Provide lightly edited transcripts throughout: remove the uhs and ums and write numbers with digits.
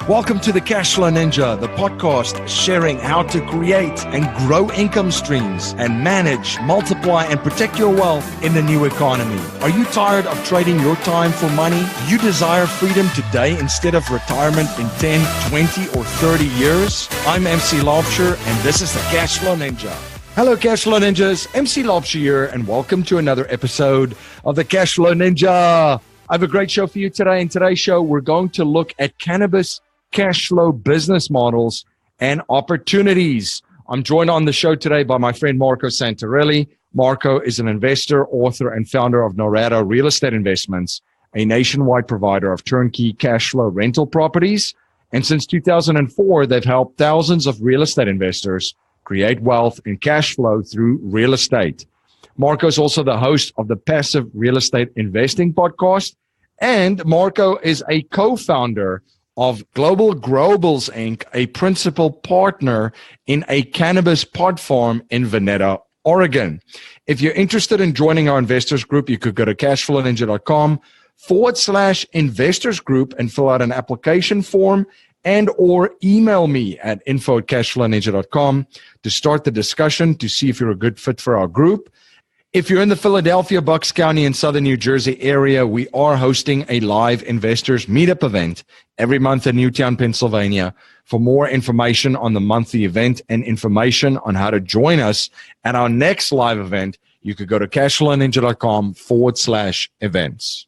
Welcome to the Cashflow Ninja, the podcast sharing how to create and grow income streams and manage, multiply, and protect your wealth in the new economy. Are you tired of trading your time for money? Do you desire freedom today instead of retirement in 10, 20, or 30 years? I'm MC Laubscher, and this is the Cashflow Ninja. Hello, Cashflow Ninjas. MC Laubscher here, and welcome to another episode of the Cashflow Ninja. I have a great show for you today. In today's show, we're going to look at cannabis cash flow business models and opportunities. I'm joined on the show today by my friend Marco Santarelli. Marco is an investor, author, and founder of Norada Real Estate Investments, a nationwide provider of turnkey cash flow rental properties. And since 2004, they've helped thousands of real estate investors create wealth and cash flow through real estate. Marco is also the host of the Passive Real Estate Investing podcast. And Marco is a co-founder of Global Growables Inc., a principal partner in a cannabis pod farm in Veneta, Oregon. If you're interested in joining our investors group, you could go to cashflowninja.com/investors group and fill out an application form and or email me at info@cashflowninja.com to start the discussion to see if you're a good fit for our group. If you're in the Philadelphia, Bucks County, and Southern New Jersey area, we are hosting a live investors meetup event every month in Newtown, Pennsylvania. For more information on the monthly event and information on how to join us at our next live event, you could go to cashflowninja.com/events.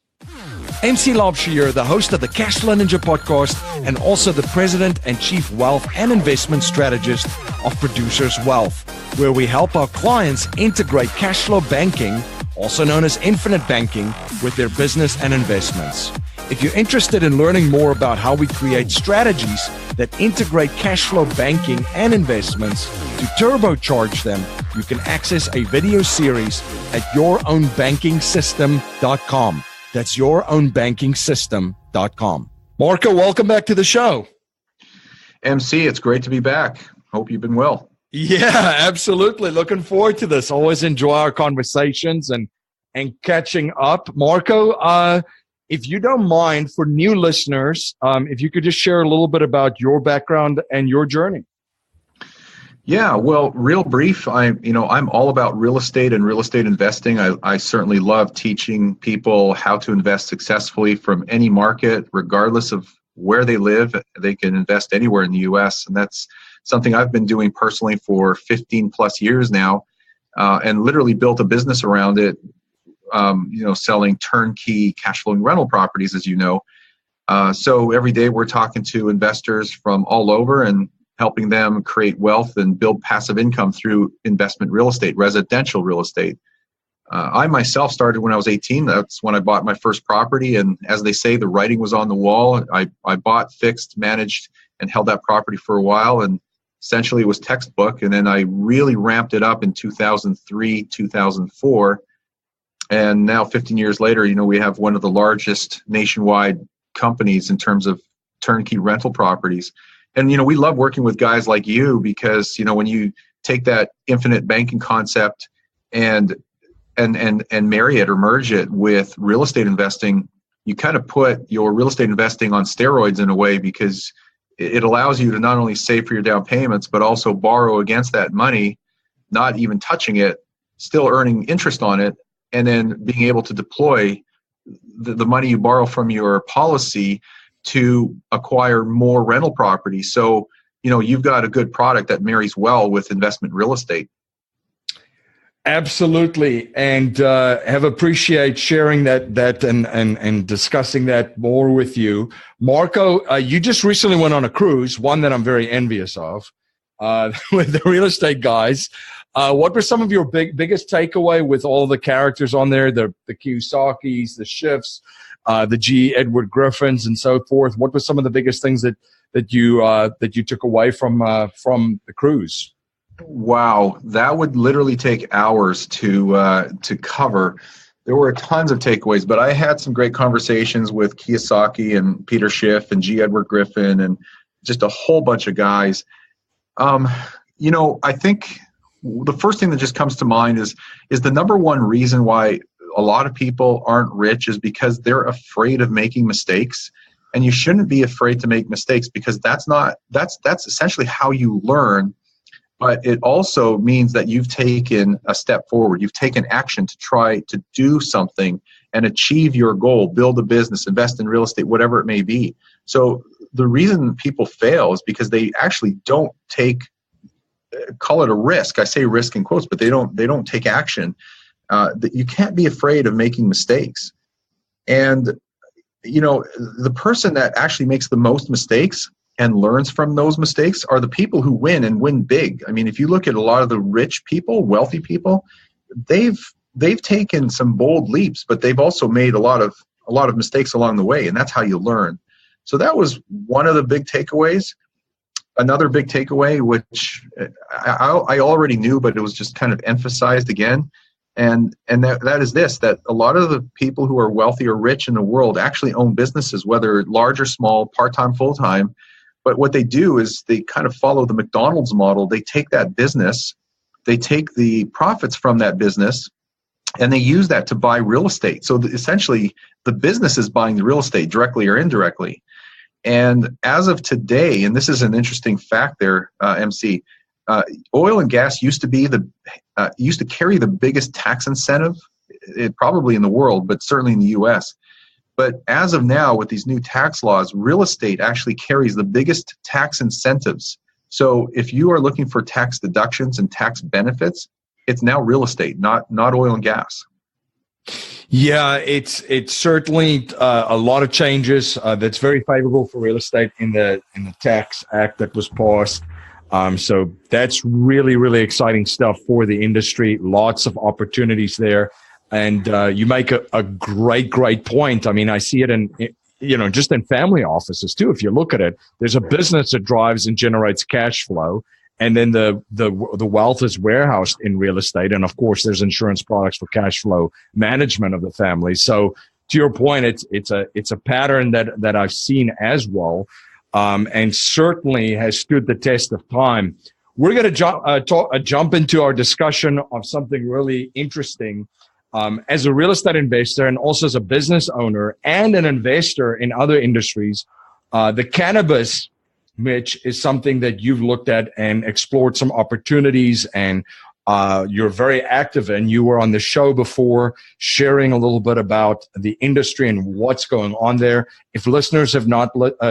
MC Laubscher here, the host of the Cashflow Ninja podcast and also the president and chief wealth and investment strategist of Producers Wealth, where we help our clients integrate cash flow banking, also known as infinite banking, with their business and investments. If you're interested in learning more about how we create strategies that integrate cash flow banking and investments to turbocharge them, you can access a video series at yourownbankingsystem.com. That's yourownbankingsystem.com. Marco, welcome back to the show. MC, it's great to be back. Hope you've been well. Yeah, absolutely. Looking forward to this. Always enjoy our conversations and catching up. Marco, if you don't mind, for new listeners, if you could just share a little bit about your background and your journey. Yeah, well, real brief. I'm all about real estate and real estate investing. I certainly love teaching people how to invest successfully from any market, regardless of where they live. They can invest anywhere in the U.S., and that's something I've been doing personally for 15 plus years now, and literally built a business around it. Selling turnkey cash flowing rental properties, as you know. So every day we're talking to investors from all over and helping them create wealth and build passive income through investment real estate, residential real estate. I myself started when I was 18. That's when I bought my first property. And as they say, the writing was on the wall. I bought, fixed, managed, and held that property for a while. And essentially it was textbook. And then I really ramped it up in 2003, 2004. And now 15 years later, we have one of the largest nationwide companies in terms of turnkey rental properties. And, we love working with guys like you because, when you take that infinite banking concept and marry it or merge it with real estate investing, you kind of put your real estate investing on steroids in a way, because it allows you to not only save for your down payments, but also borrow against that money, not even touching it, still earning interest on it, and then being able to deploy the money you borrow from your policy to acquire more rental property. So, you've got a good product that marries well with investment real estate. Absolutely. And have appreciate sharing that and discussing that more with you. Marco, you just recently went on a cruise, one that I'm very envious of, with the real estate guys. What were some of your biggest takeaway with all the characters on there, the Kiyosakis, the Schiffs, the G. Edward Griffins, and so forth? What were some of the biggest things that you took away from the cruise? Wow, that would literally take hours to cover. There were tons of takeaways, but I had some great conversations with Kiyosaki and Peter Schiff and G. Edward Griffin and just a whole bunch of guys. I think the first thing that just comes to mind is the number one reason why a lot of people aren't rich is because they're afraid of making mistakes. And you shouldn't be afraid to make mistakes, because that's essentially how you learn. But it also means that you've taken a step forward. You've taken action to try to do something and achieve your goal, build a business, invest in real estate, whatever it may be. So the reason people fail is because they actually don't call it a risk. I say risk in quotes, but they don't take action. That you can't be afraid of making mistakes. And the person that actually makes the most mistakes and learns from those mistakes are the people who win, and win big. I mean, if you look at a lot of the rich people, wealthy people, they've taken some bold leaps, but they've also made a lot of mistakes along the way, and that's how you learn. So that was one of the big takeaways. Another big takeaway, which I already knew, but it was just kind of emphasized again, and that is this: that a lot of the people who are wealthy or rich in the world actually own businesses, whether large or small, part-time, full-time. But what they do is they kind of follow the McDonald's model. They take that business, they take the profits from that business, and they use that to buy real estate. So essentially, the business is buying the real estate directly or indirectly. And as of today, and this is an interesting fact there, MC, oil and gas used to carry the biggest tax incentive, probably in the world, but certainly in the U.S. But as of now, with these new tax laws, real estate actually carries the biggest tax incentives. So if you are looking for tax deductions and tax benefits, it's now real estate, not oil and gas. Yeah, it's certainly a lot of changes that's very favorable for real estate in the tax act that was passed. So that's really, really exciting stuff for the industry. Lots of opportunities there. And you make a great point. I mean, I see it in, just in family offices too. If you look at it, there's a business that drives and generates cash flow. And then the wealth is warehoused in real estate. And of course, there's insurance products for cash flow management of the family. So to your point, it's a pattern that I've seen as well, and certainly has stood the test of time. We're going to jump into our discussion of something really interesting. As a real estate investor, and also as a business owner and an investor in other industries, the cannabis, Mitch, is something that you've looked at and explored some opportunities, and you're very active, and you were on the show before sharing a little bit about the industry and what's going on there. If listeners have not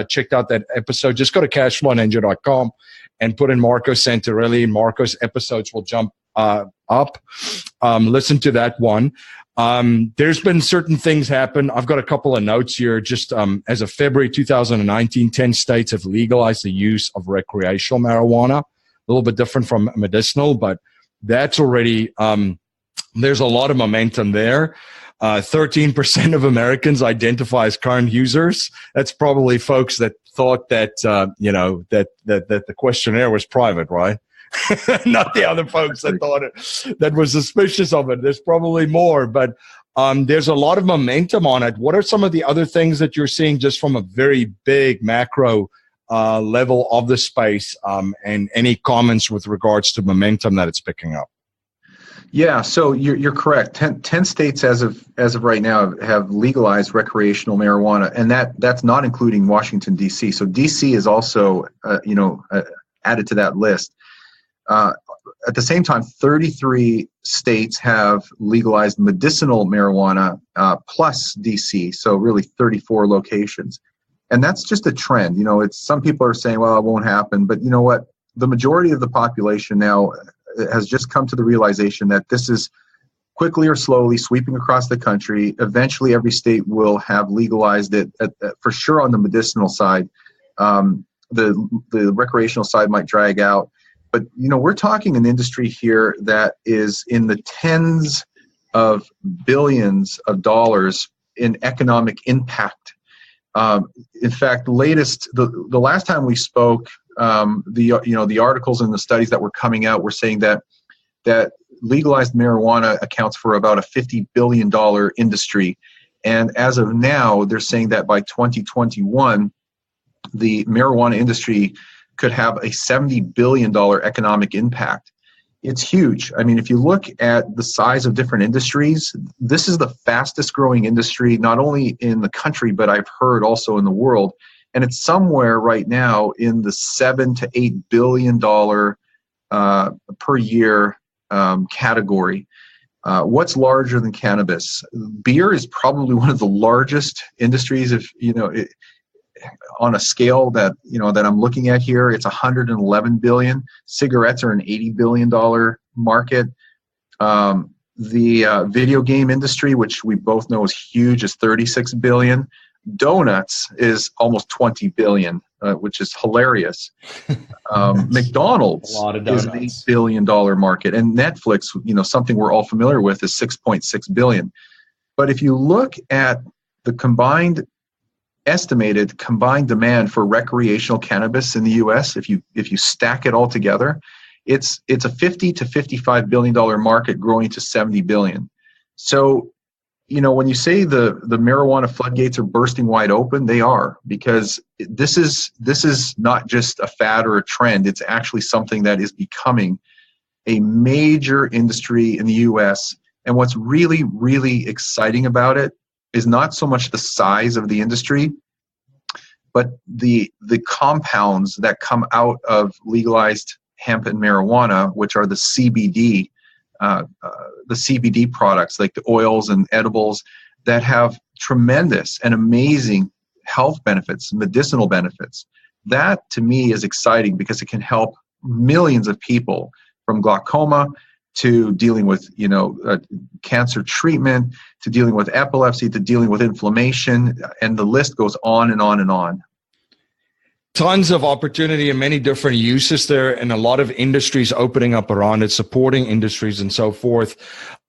checked out that episode, just go to cashflowninja.com and put in Marco Santarelli. Marco's episodes will jump up. Listen to that one. There's been certain things happen. I've got a couple of notes here. Just as of February 2019, 10 states have legalized the use of recreational marijuana. A little bit different from medicinal, but that's already, there's a lot of momentum there. 13% of Americans identify as current users. That's probably folks that thought that, that the questionnaire was private, right? Not the other folks that thought that was suspicious of it. There's probably more, but there's a lot of momentum on it. What are some of the other things that you're seeing just from a very big macro level of the space, and any comments with regards to momentum that it's picking up? Yeah, so you're correct. 10 states as of right now have legalized recreational marijuana, and that's not including Washington, D.C. So D.C. is also added to that list. At the same time, 33 states have legalized medicinal marijuana plus DC, so really 34 locations. And that's just a trend. It's some people are saying, well, it won't happen. But you know what? The majority of the population now has just come to the realization that this is quickly or slowly sweeping across the country. Eventually, every state will have legalized it, for sure on the medicinal side. The recreational side might drag out. But, we're talking an industry here that is in the tens of billions of dollars in economic impact. In fact, the last time we spoke, the articles and the studies that were coming out were saying that legalized marijuana accounts for about a $50 billion industry. And as of now, they're saying that by 2021, the marijuana industry could have a $70 billion economic impact. It's huge. I mean, if you look at the size of different industries, this is the fastest growing industry, not only in the country, but I've heard also in the world. And it's somewhere right now in the $7 to $8 billion per year category. What's larger than cannabis? Beer is probably one of the largest industries. If on a scale that that I'm looking at here, it's 111 billion. Cigarettes are an $80 billion market. The video game industry, which we both know is huge, is 36 billion. Donuts is almost 20 billion, which is hilarious. McDonald's is an $8 billion market, and Netflix, something we're all familiar with, is 6.6 billion. But if you look at the estimated combined demand for recreational cannabis in the U.S., if you stack it all together, it's a $50 to $55 billion market growing to 70 billion. So, when you say the marijuana floodgates are bursting wide open, they are, because this is not just a fad or a trend. It's actually something that is becoming a major industry in the U.S. And what's really, really exciting about it is not so much the size of the industry, but the compounds that come out of legalized hemp and marijuana, which are the CBD products, like the oils and edibles, that have tremendous and amazing health benefits, medicinal benefits. That, to me, is exciting because it can help millions of people, from glaucoma to dealing with cancer treatment, to dealing with epilepsy, to dealing with inflammation, and the list goes on and on and on. Tons of opportunity and many different uses there, and a lot of industries opening up around it, supporting industries and so forth.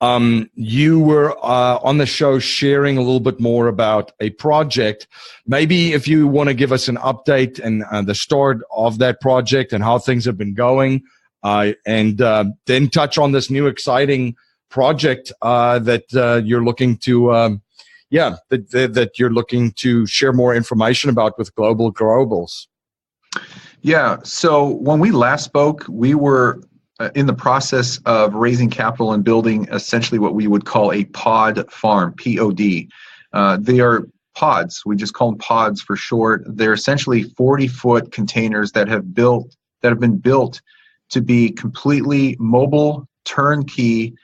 You were on the show sharing a little bit more about a project. Maybe if you want to give us an update and the start of that project and how things have been going, and then touch on this new exciting project that you're looking to, that you're looking to share more information about with Global Growables. Yeah. So when we last spoke, we were in the process of raising capital and building essentially what we would call a pod farm, POD. They are pods. We just call them pods for short. They're essentially 40-foot containers that have been built to be completely mobile, turnkey,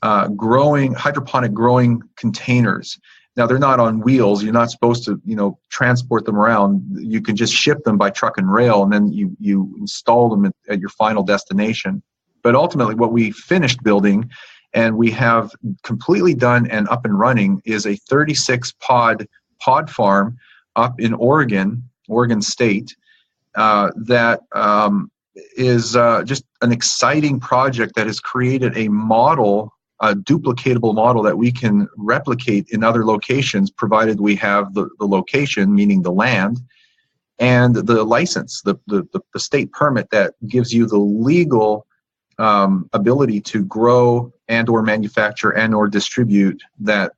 hydroponic growing containers. Now, they're not on wheels. You're not supposed to, transport them around. You can just ship them by truck and rail, and then you install them at your final destination. But ultimately, what we finished building, and we have completely done and up and running, is a 36-pod farm up in Oregon State, that is just an exciting project that has created a model, a duplicatable model that we can replicate in other locations, provided we have the location, meaning the land, and the license, the state permit that gives you the legal ability to grow and or manufacture and or distribute that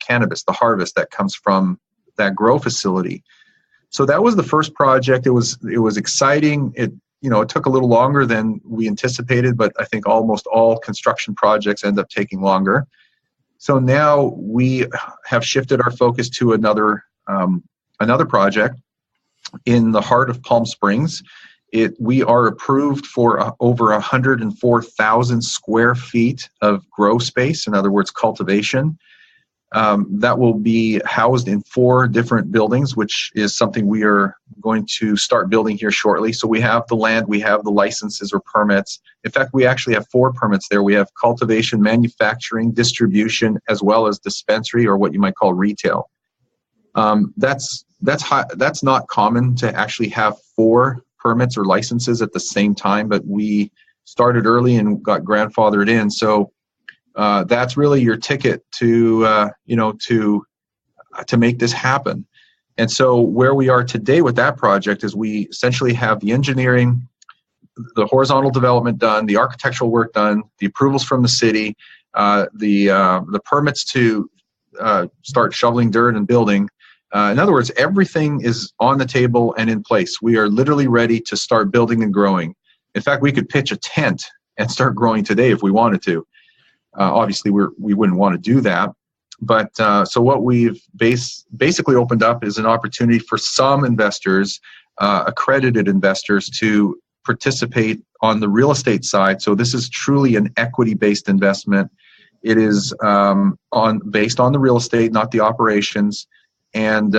cannabis, the harvest that comes from that grow facility. So that was the first project. It was exciting. It took a little longer than we anticipated, but I think almost all construction projects end up taking longer. So now we have shifted our focus to another project in the heart of Palm Springs. We are approved for over 104,000 square feet of grow space, in other words, cultivation. That will be housed in 4 different buildings, which is something we are going to start building here shortly. So we have the land, we have the licenses or permits. In fact, we actually have 4 permits there. We have cultivation, manufacturing, distribution, as well as dispensary, or what you might call retail. That's not common to actually have 4 permits or licenses at the same time, but we started early and got grandfathered in. So that's really your ticket to make this happen. And so where we are today with that project is we essentially have the engineering, the horizontal development done, the architectural work done, the approvals from the city, the permits to start shoveling dirt and building. In other words, everything is on the table and in place. We are literally ready to start building and growing. In fact, we could pitch a tent and start growing today if we wanted to. Obviously, we wouldn't want to do that. But so what we've basically opened up is an opportunity for some investors, accredited investors, to participate on the real estate side. So this is truly an equity-based investment. It is based on the real estate, not the operations. And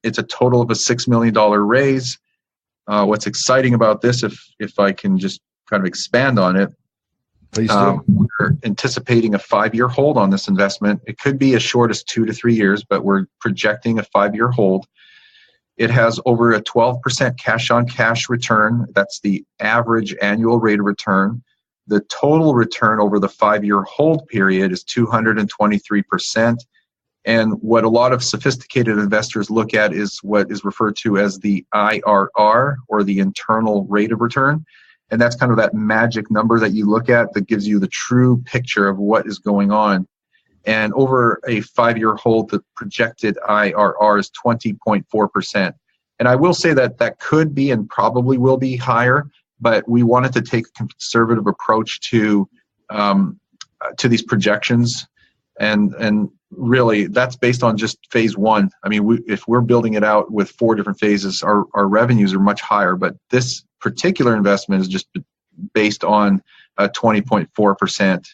it's a total of a $6 million raise. What's exciting about this, if I can just kind of expand on it, please do. We're anticipating a 5-year hold on this investment. It could be as short as 2 to 3 years, but we're projecting a 5-year hold. It has over a 12% cash-on-cash return. That's the average annual rate of return. The total return over the 5-year hold period is 223%. And what a lot of sophisticated investors look at is what is referred to as the IRR, or the internal rate of return. And that's kind of that magic number that you look at that gives you the true picture of what is going on. And over a 5-year hold, the projected IRR is 20.4%. And I will say that that could be and probably will be higher, but we wanted to take a conservative approach to these projections. And really, that's based on just phase one. I mean, if we're building it out with 4 different phases, our revenues are much higher. But this particular investment is just based on a 20.4%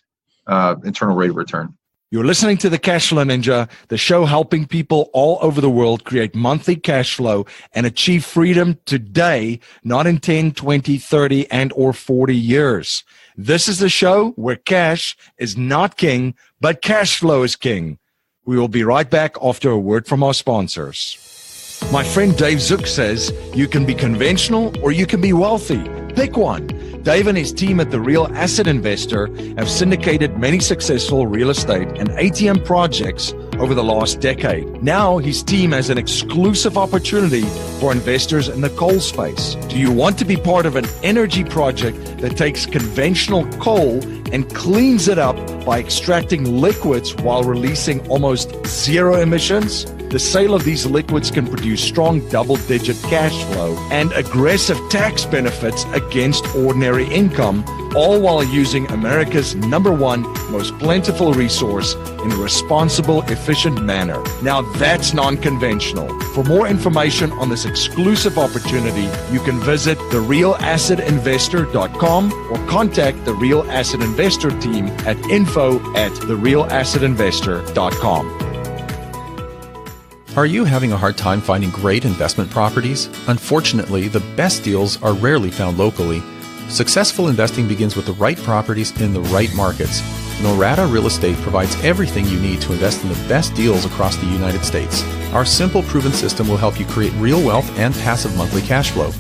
internal rate of return. You're listening to the Cashflow Ninja, the show helping people all over the world create monthly cash flow and achieve freedom today, not in 10, 20, 30, and or 40 years. This is the show where cash is not king, but cash flow is king. We will be right back after a word from our sponsors. My friend Dave Zook says you can be conventional or you can be wealthy. Pick one. Dave and his team at The Real Asset Investor have syndicated many successful real estate and ATM projects over the last decade. Now his team has an exclusive opportunity for investors in the coal space. Do you want to be part of an energy project that takes conventional coal and cleans it up by extracting liquids while releasing almost zero emissions? The sale of these liquids can produce strong double-digit cash flow and aggressive tax benefits against ordinary income, all while using America's #1 most plentiful resource in a responsible, efficient manner. Now that's non-conventional. For more information on this exclusive opportunity, you can visit therealassetinvestor.com or contact the Real Asset Investor team at info@therealassetinvestor.com. Are you having a hard time finding great investment properties? Unfortunately, the best deals are rarely found locally. Successful investing begins with the right properties in the right markets. Norada Real Estate provides everything you need to invest in the best deals across the United States. Our simple, proven system will help you create real wealth and passive monthly cash flow.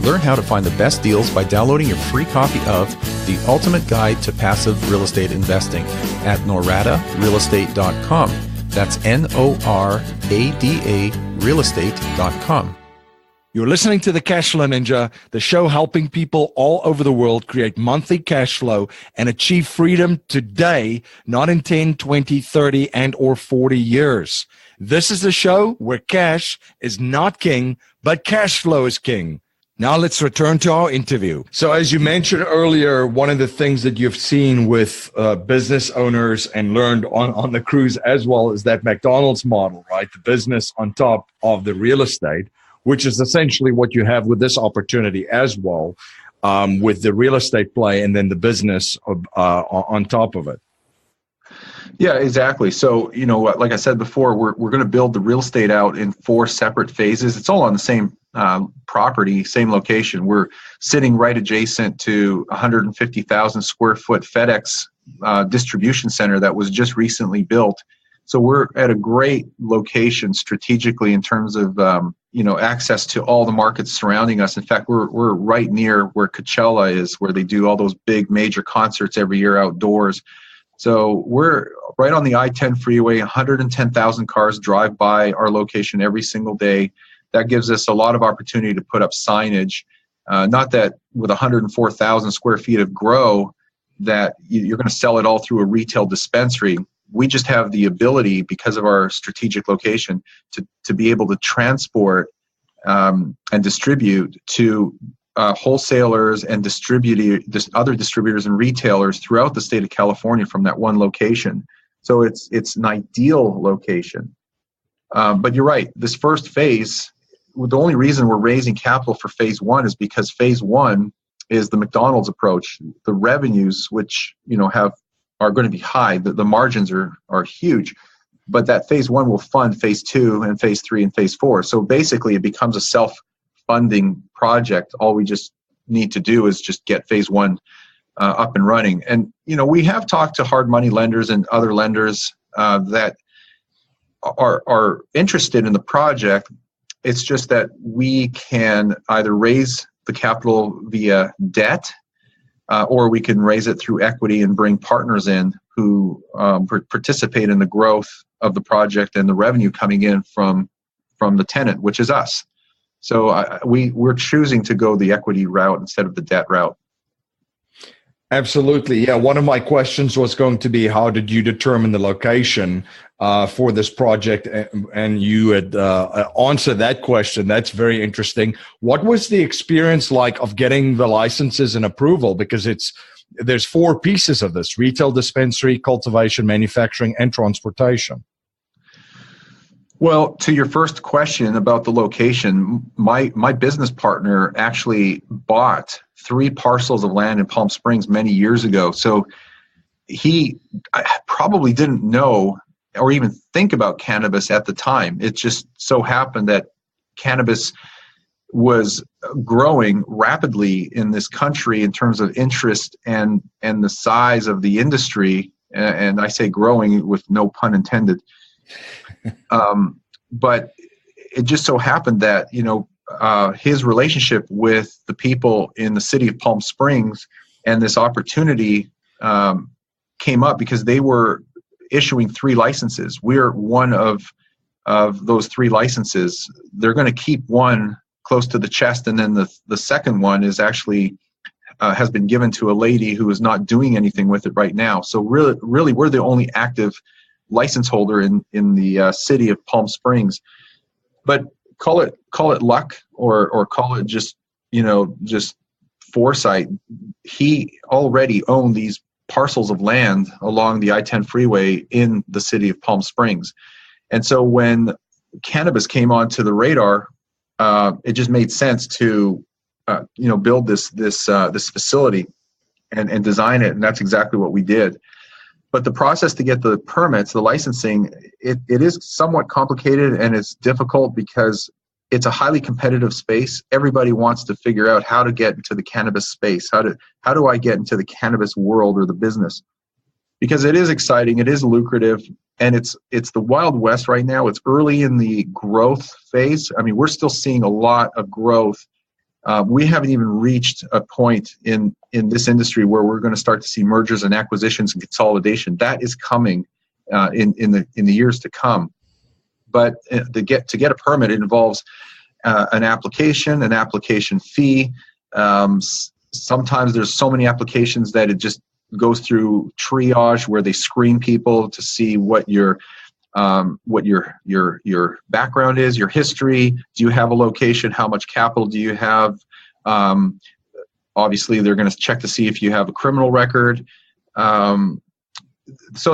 Learn how to find the best deals by downloading your free copy of The Ultimate Guide to Passive Real Estate Investing at noradarealestate.com. That's NORADA realestate.com. You're listening to the Cashflow Ninja, the show helping people all over the world create monthly cash flow and achieve freedom today, not in 10, 20, 30, and or 40 years. This is the show where cash is not king, but cash flow is king. Now let's return to our interview. So as you mentioned earlier, one of the things that you've seen with business owners and learned on the cruise as well is that McDonald's model, right? The business on top of the real estate, which is essentially what you have with this opportunity as well, with the real estate play and then the business on top of it. Yeah, exactly. So, you know, like I said before, we're going to build the real estate out in 4 separate phases. It's all on the same property, same location. We're sitting right adjacent to 150,000 square foot FedEx distribution center that was just recently built. So we're at a great location strategically in terms of, access to all the markets surrounding us. In fact, we're right near where Coachella is, where they do all those big major concerts every year outdoors. So we're right on the I-10 freeway. 110,000 cars drive by our location every single day. That gives us a lot of opportunity to put up signage. Not that with 104,000 square feet of grow that you're going to sell it all through a retail dispensary. We just have the ability, because of our strategic location, to be able to transport and distribute to wholesalers and other distributors and retailers throughout the state of California from that one location. So it's an ideal location. But you're right. This first phase, the only reason we're raising capital for phase one is because phase one is the McDonald's approach. The revenues, which are going to be high, the margins are huge, but that phase one will fund phase two and phase three and phase four. So basically, it becomes a self-funding project. All we just need to do is just get phase one up and running. And we have talked to hard money lenders and other lenders that are interested in the project. It's just that we can either raise the capital via debt, or we can raise it through equity and bring partners in who participate in the growth of the project and the revenue coming in from the tenant, which is us. So we're choosing to go the equity route instead of the debt route. Absolutely. Yeah. One of my questions was going to be, how did you determine the location for this project? And you had answered that question. That's very interesting. What was the experience like of getting the licenses and approval? Because there's 4 pieces of this: retail, dispensary, cultivation, manufacturing, and transportation. Well, to your first question about the location, my business partner actually bought 3 parcels of land in Palm Springs many years ago. So he probably didn't know or even think about cannabis at the time. It just so happened that cannabis was growing rapidly in this country in terms of interest and the size of the industry. And I say growing with no pun intended. But it just so happened that, his relationship with the people in the city of Palm Springs and this opportunity came up because they were issuing 3 licenses. We're one of those 3 licenses. They're going to keep one close to the chest, and then the second one is actually has been given to a lady who is not doing anything with it right now. So really, we're the only active license holder in the city of Palm Springs. But call it luck or call it just foresight. He already owned these parcels of land along the I-10 freeway in the city of Palm Springs. And so when cannabis came onto the radar, it just made sense to build this facility and design it, and that's exactly what we did. But the process to get the permits, the licensing, it is somewhat complicated and it's difficult because it's a highly competitive space. Everybody wants to figure out how to get into the cannabis space. How do I get into the cannabis world or the business? Because it is exciting, it is lucrative, and it's the Wild West right now. It's early in the growth phase. I mean, we're still seeing a lot of growth. We haven't even reached a point in this industry where we're going to start to see mergers and acquisitions and consolidation. That is coming in the years to come. But to get a permit, it involves an application fee. Sometimes there's so many applications that it just goes through triage where they screen people to see what your background is, your history. Do you have a location? How much capital do you have? Obviously, they're going to check to see if you have a criminal record. So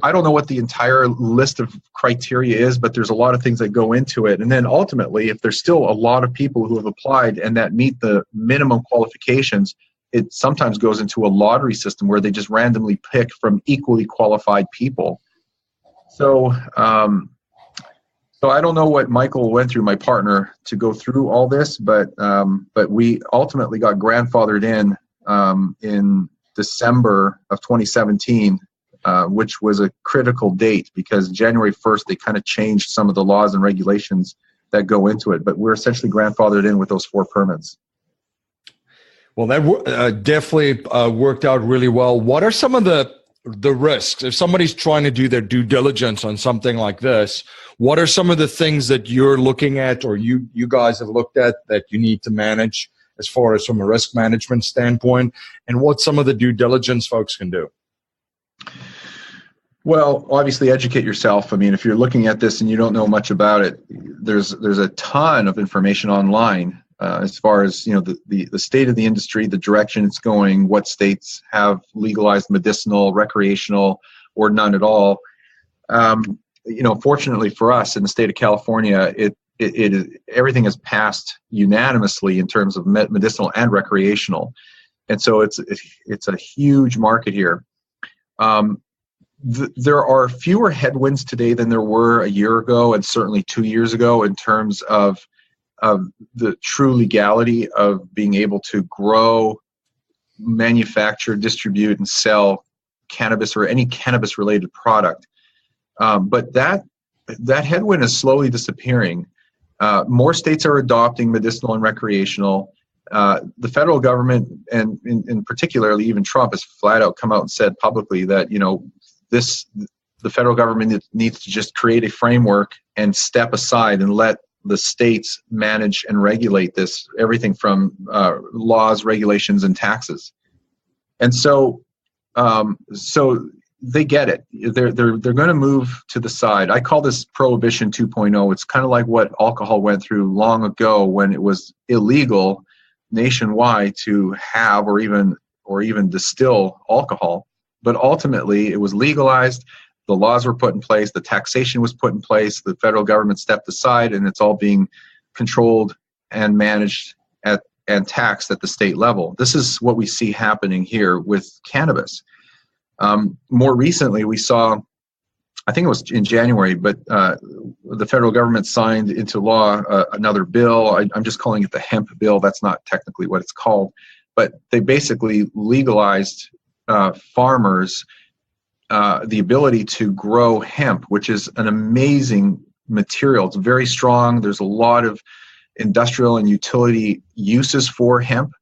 I don't know what the entire list of criteria is, but there's a lot of things that go into it. And then ultimately, if there's still a lot of people who have applied and that meet the minimum qualifications, it sometimes goes into a lottery system where they just randomly pick from equally qualified people. So I don't know what Michael went through, my partner, to go through all this, but we ultimately got grandfathered in December of 2017, which was a critical date because January 1st, they kind of changed some of the laws and regulations that go into it. But we're essentially grandfathered in with those 4 permits. Well, that definitely worked out really well. What are some of the risks? If somebody's trying to do their due diligence on something like this, what are some of the things that you're looking at or you guys have looked at that you need to manage as far as from a risk management standpoint, and what some of the due diligence folks can do? Well, obviously educate yourself. I mean, if you're looking at this and you don't know much about it, there's a ton of information online. as far as the state of the industry, the direction it's going, what states have legalized medicinal, recreational, or none at all. Fortunately for us in the state of California, everything is passed unanimously in terms of medicinal and recreational, and so it's a huge market here. There are fewer headwinds today than there were a year ago, and certainly 2 years ago, in terms of the true legality of being able to grow, manufacture, distribute, and sell cannabis or any cannabis-related product. But that headwind is slowly disappearing. More states are adopting medicinal and recreational. The federal government, and in particularly even Trump, has flat out come out and said publicly that the federal government needs to just create a framework and step aside and let the states manage and regulate this, everything from laws, regulations, and taxes. And so they get it. They're going to move to the side. I call this Prohibition 2.0. It's kind of like what alcohol went through long ago when it was illegal nationwide to have or even distill alcohol. But ultimately, it was legalized. The laws were put in place. The taxation was put in place. The federal government stepped aside, and it's all being controlled and managed and taxed at the state level. This is what we see happening here with cannabis. More recently, we saw, I think it was in January, but the federal government signed into law another bill. I'm just calling it the hemp bill. That's not technically what it's called. But they basically legalized farmers the ability to grow hemp, which is an amazing material. It's very strong. There's a lot of industrial and utility uses for hemp.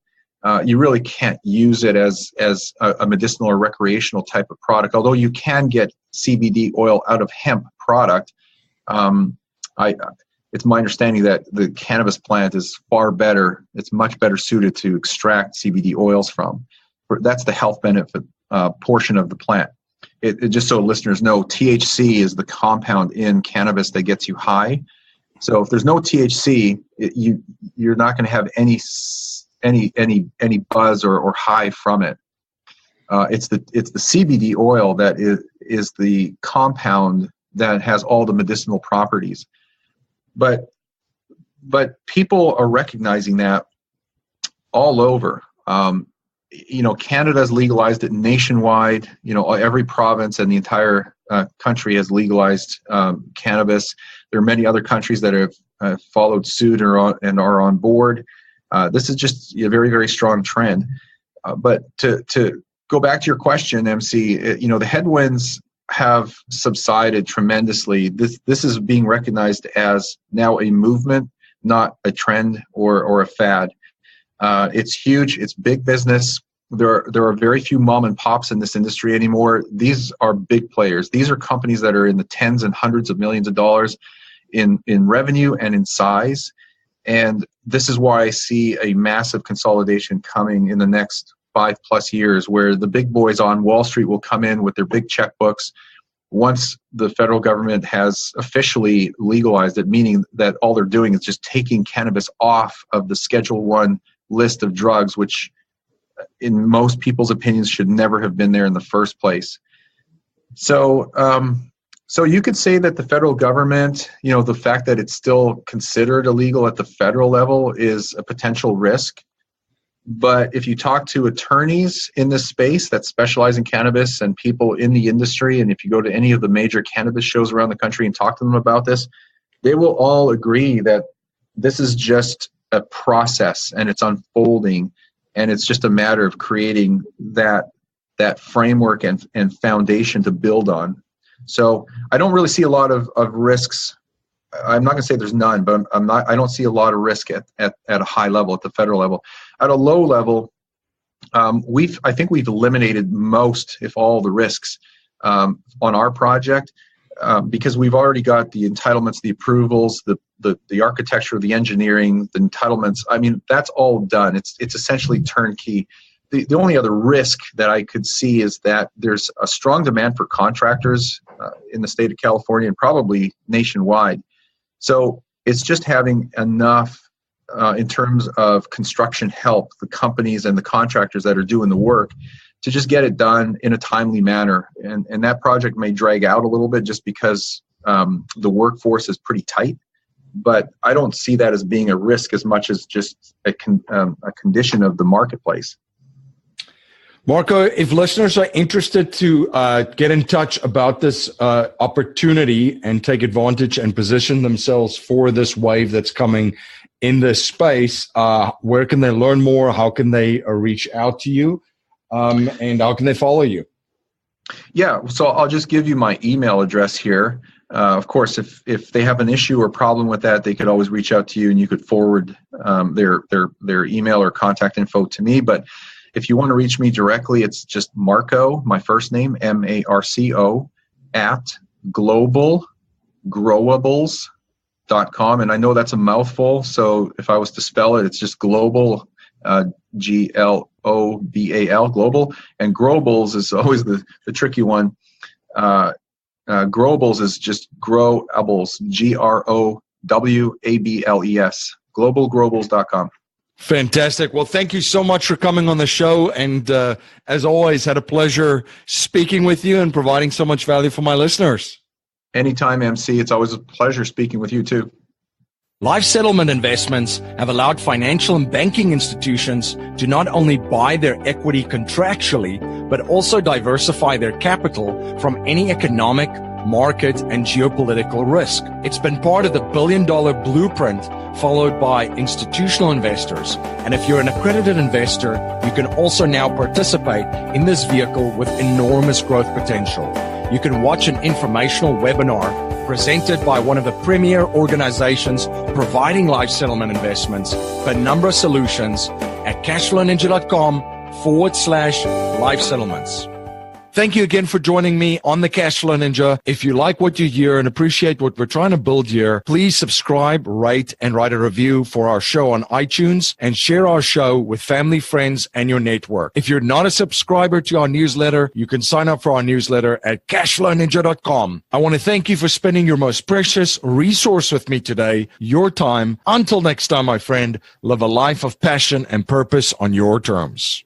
You really can't use it as a medicinal or recreational type of product, although you can get CBD oil out of hemp product. It's my understanding that the cannabis plant is far better. It's much better suited to extract CBD oils from. That's the health benefit portion of the plant. It just so listeners know, THC is the compound in cannabis that gets you high. So if there's no THC, you're not going to have any buzz or high from it. It's the CBD oil that is the compound that has all the medicinal properties. But people are recognizing that all over. Canada's legalized it nationwide. Every province and the entire country has legalized cannabis. There are many other countries that have followed suit and are on board. This is just a very, very strong trend. But to go back to your question, MC, the headwinds have subsided tremendously. This is being recognized as now a movement, not a trend or a fad. It's huge. It's big business. There are very few mom and pops in this industry anymore. These are big players. These are companies that are in the tens and hundreds of millions of dollars in revenue and in size. And this is why I see a massive consolidation coming in the next 5+ years, where the big boys on Wall Street will come in with their big checkbooks once the federal government has officially legalized it, meaning that all they're doing is just taking cannabis off of the Schedule I list of drugs, which in most people's opinions should never have been there in the first place. So you could say that the federal government, the fact that it's still considered illegal at the federal level is a potential risk. But if you talk to attorneys in this space that specialize in cannabis and people in the industry, and if you go to any of the major cannabis shows around the country and talk to them about this, they will all agree that this is just a process and it's unfolding, and it's just a matter of creating that framework and foundation to build on. So I don't really see a lot of risks. I'm not going to say there's none, but I don't see a lot of risk at a high level, at the federal level. At a low level, I think we've eliminated most, if all, the risks on our project because we've already got the entitlements, the approvals, the architecture, the engineering, the entitlements. I mean, that's all done. It's essentially turnkey. The only other risk that I could see is that there's a strong demand for contractors in the state of California and probably nationwide. So it's just having enough in terms of construction help, the companies and the contractors that are doing the work, to just get it done in a timely manner. And that project may drag out a little bit just because the workforce is pretty tight. But I don't see that as being a risk as much as just a condition of the marketplace. Marco, if listeners are interested to get in touch about this opportunity and take advantage and position themselves for this wave that's coming in this space, where can they learn more? How can they reach out to you? And how can they follow you? Yeah, so I'll just give you my email address here. Of course, if they have an issue or problem with that, they could always reach out to you, and you could forward their email or contact info to me. But if you want to reach me directly, it's just Marco, my first name, Marco, at globalgrowables.com. And I know that's a mouthful, so if I was to spell it, it's just global, Global. Global. And Growables is always the tricky one. Growables is just Growables, Growwables, globalgrowables.com. Fantastic. Well, thank you so much for coming on the show. And as always, had a pleasure speaking with you and providing so much value for my listeners. Anytime, MC. It's always a pleasure speaking with you too. Life settlement investments have allowed financial and banking institutions to not only buy their equity contractually, but also diversify their capital from any economic, market, and geopolitical risk. It's been part of the billion-dollar blueprint followed by institutional investors. And if you're an accredited investor, you can also now participate in this vehicle with enormous growth potential. You can watch an informational webinar presented by one of the premier organizations providing life settlement investments, Penumbra Solutions, at cashflowninja.com/life settlements. Thank you again for joining me on the Cashflow Ninja. If you like what you hear and appreciate what we're trying to build here, please subscribe, rate, and write a review for our show on iTunes, and share our show with family, friends, and your network. If you're not a subscriber to our newsletter, you can sign up for our newsletter at cashflowninja.com. I want to thank you for spending your most precious resource with me today, your time. Until next time, my friend, live a life of passion and purpose on your terms.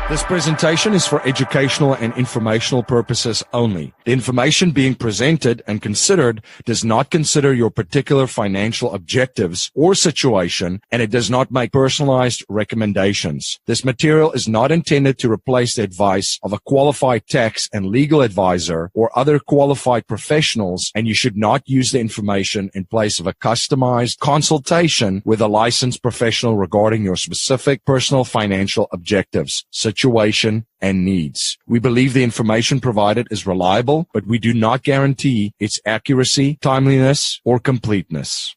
This presentation is for educational and informational purposes only. The information being presented and considered does not consider your particular financial objectives or situation, and it does not make personalized recommendations. This material is not intended to replace the advice of a qualified tax and legal advisor or other qualified professionals, and you should not use the information in place of a customized consultation with a licensed professional regarding your specific personal financial objectives, situation, and needs. We believe the information provided is reliable, but we do not guarantee its accuracy, timeliness, or completeness.